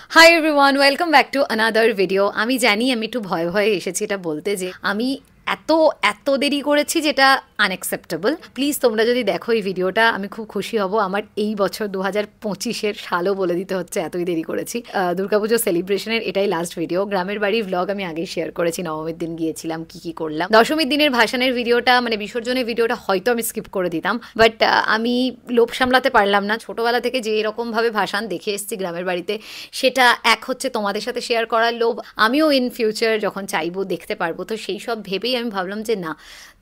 Hi everyone, welcome back to another video. আমি জানি আমি একটু ভয়ে ভয়ে এসেছি এটা বলতে যে আমি এত এত দেরি করেছি যেটা আনএক্সেপ্টেবল। প্লিজ তোমরা যদি দেখো এই ভিডিওটা আমি খুব খুশি হব। আমার এই বছর 2025-এর সালও বলে দিতে হচ্ছে, এতই দেরি করেছি। দুর্গাপুজো সেলিব্রেশনের এটাই লাস্ট ভিডিও। গ্রামের বাড়ির ভ্লগ আমি আগেই শেয়ার করেছি, নবমীর দিন গিয়েছিলাম, কি কি করলাম। দশমীর দিনের ভাসানের ভিডিওটা মানে বিসর্জনের ভিডিওটা হয়তো আমি স্কিপ করে দিতাম, বাট আমি লোভ সামলাতে পারলাম না। ছোটোবেলা থেকে যে এরকমভাবে ভাসান দেখে এসেছি গ্রামের বাড়িতে, সেটা এক হচ্ছে তোমাদের সাথে শেয়ার করার লোভ, আমিও ইন ফিউচার যখন চাইবো দেখতে পারবো। তো সেই সব ভেবেই আমি ভাবলাম যে না,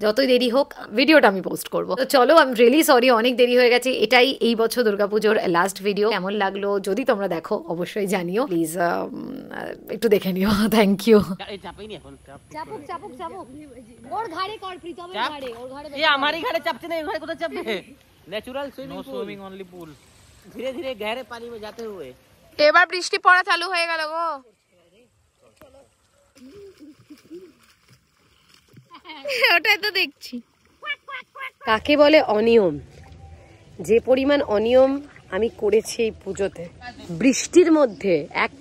যতই দেরি হোক ভিডিওটা আমি পোস্ট করবো। তো চলো, আমি রিয়েলি সরি, অনেক দেরি হয়ে গেছে। এটাই এই বছর দুর্গাপুজোর লাস্ট ভিডিও। কেমন লাগলো যদি তোমরা দেখো অবশ্যই জানিও, প্লিজ একটু দেখে নিও। Thank you. চাপুক চাপুক চাপুক ওর ঘাড়ে কর, প্রীতমের ঘাড়ে, ওর ঘাড়ে। ये हमारी घाड़े चपते नहीं, घाड़े कोता चपते नेचुरल स्विमिंग ओनली पूल धीरे धीरे गहरे पानी में जाते हुए। এবার বৃষ্টি পড়া চালু হয়ে গেল গো। ওটাই তো দেখছি। কাকে বলে অনিয়ম? যে পরিমাণ অনিয়ম আমি করেছি এই পুজোতে, বৃষ্টির মধ্যে এক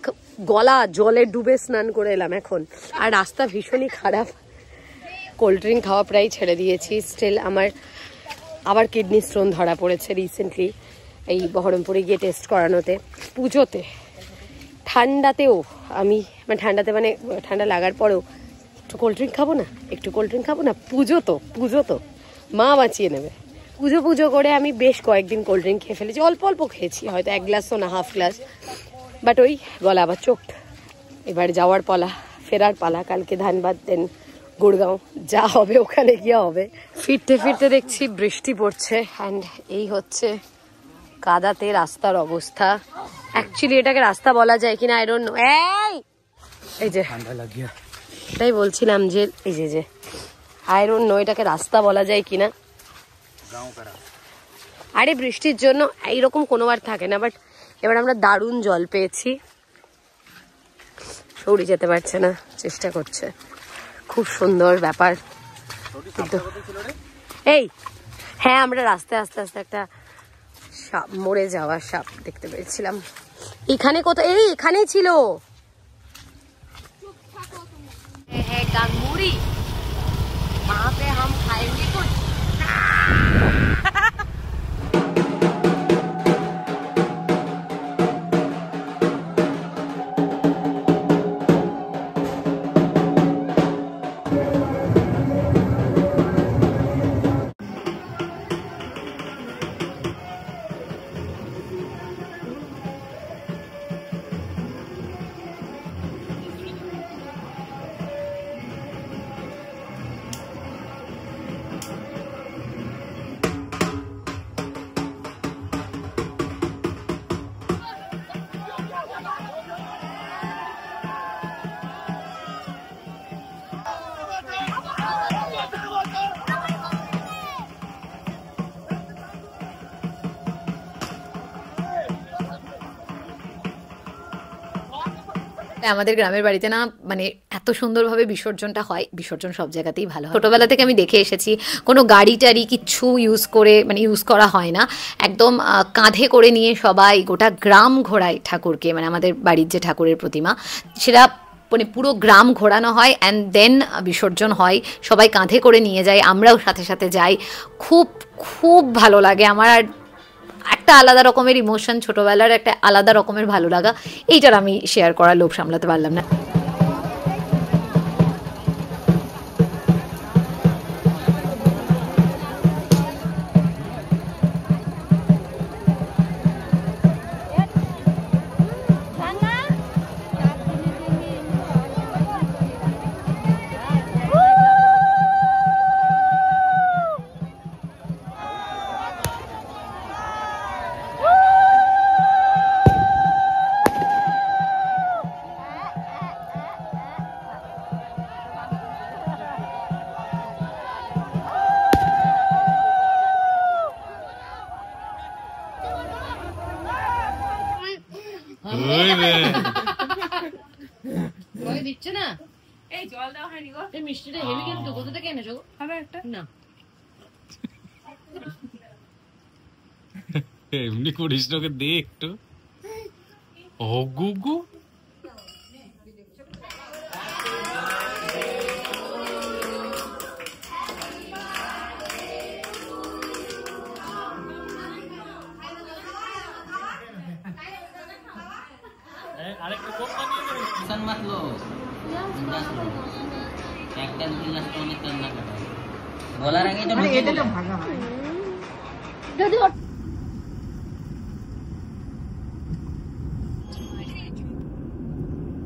গলা জলে ডুবে স্নান করে এলাম এখন। আর রাস্তা ভীষণই খারাপ, কোল্ড ড্রিঙ্ক খাওয়া প্রায় ছেড়ে দিয়েছি। স্টিল আমার আবার কিডনি স্টোন ধরা পড়েছে রিসেন্টলি, এই বহরমপুরে গিয়ে টেস্ট করানোতে। পুজোতে ঠান্ডাতেও আমি মানে ঠান্ডা লাগার পরেও একটু কোল্ড ড্রিঙ্ক খাবো না, একটু কোল্ড ড্রিঙ্ক খাবো না। পুজো তো মা বাঁচিয়ে নেবে। পুজো করে আমি বেশ কয়েকদিন কোল্ড ড্রিঙ্ক খেয়ে ফেলেছি। অল্প অল্প খেয়েছি, হয়তো 1 গ্লাসও না, হাফ গ্লাস। বাট ওই গলা আবার চোখ। এবার যাওয়ার পালা, ফেরার পালা। কালকে ধানবাদ, দেন গুড়গাঁও, যা হবে ওখানে গিয়ে হবে। ফিরতে ফিরতে দেখছি বৃষ্টি পড়ছে, অ্যান্ড এই হচ্ছে কাদাতে রাস্তার অবস্থা। অ্যাকচুয়ালি এটাকে রাস্তা বলা যায় কিনা আই ডোন্ট নো। এই যে তাই বলছিলাম যে এই যে আই ডোন্ট নো এটাকে রাস্তা বলা যায় কিনা। আরে বৃষ্টির জন্য এইরকম কোনোবার থাকে না, বাট এবার আমরা দারুণ জল পেয়েছি। সৌরি যেতে পারছে না, চেষ্টা করছে। খুব সুন্দর ব্যাপার। এই হ্যাঁ, আমরা রাস্তায় আস্তে আস্তে একটা সাপ, মরে যাওয়া সাপ দেখতে পেয়েছিলাম। এখানে কোথায়? এই এখানেই ছিল। है गंगूरी, वहाँ पे हम खाएंगे कुछ। আমাদের গ্রামের বাড়িতে না মানে এত সুন্দরভাবে বিসর্জনটা হয়। বিসর্জন সব জায়গাতেই ভালো হয়, ছোটোবেলা থেকে আমি দেখে এসেছি। কোনো গাড়ি টাড়ি কিচ্ছু ইউজ করা হয় না, একদম কাঁধে করে নিয়ে সবাই গোটা গ্রাম ঘোরায় ঠাকুরকে। মানে আমাদের বাড়ির যে ঠাকুরের প্রতিমা, সেটা মানে পুরো গ্রাম ঘোরানো হয়, অ্যান্ড দেন বিসর্জন হয়। সবাই কাঁধে করে নিয়ে যায়, আমরাও সাথে সাথে যাই। খুব খুব ভালো লাগে আমার। আর একটা আলাদা রকমের ইমোশন, ছোটোবেলার একটা আলাদা রকমের ভালো লাগা, এইটার আমি শেয়ার করার লোভ সামলাতে পারলাম না। দিচ্ছে না, এই জল দেওয়া হয়নি গো। এই মিষ্টিটা হেভি কিন্তু, কোথা থেকে এনেছো? হবে একটা না, এমনি করিস না, ওকে দে একটু। ও গুগু टेंशन मत लो, बिंदास लो। একটা গিলাস তো অনেক কান্না কাটা বলার আগে তো ঢুকে গেল। যদি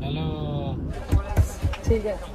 হ্যালো ঠিক আছে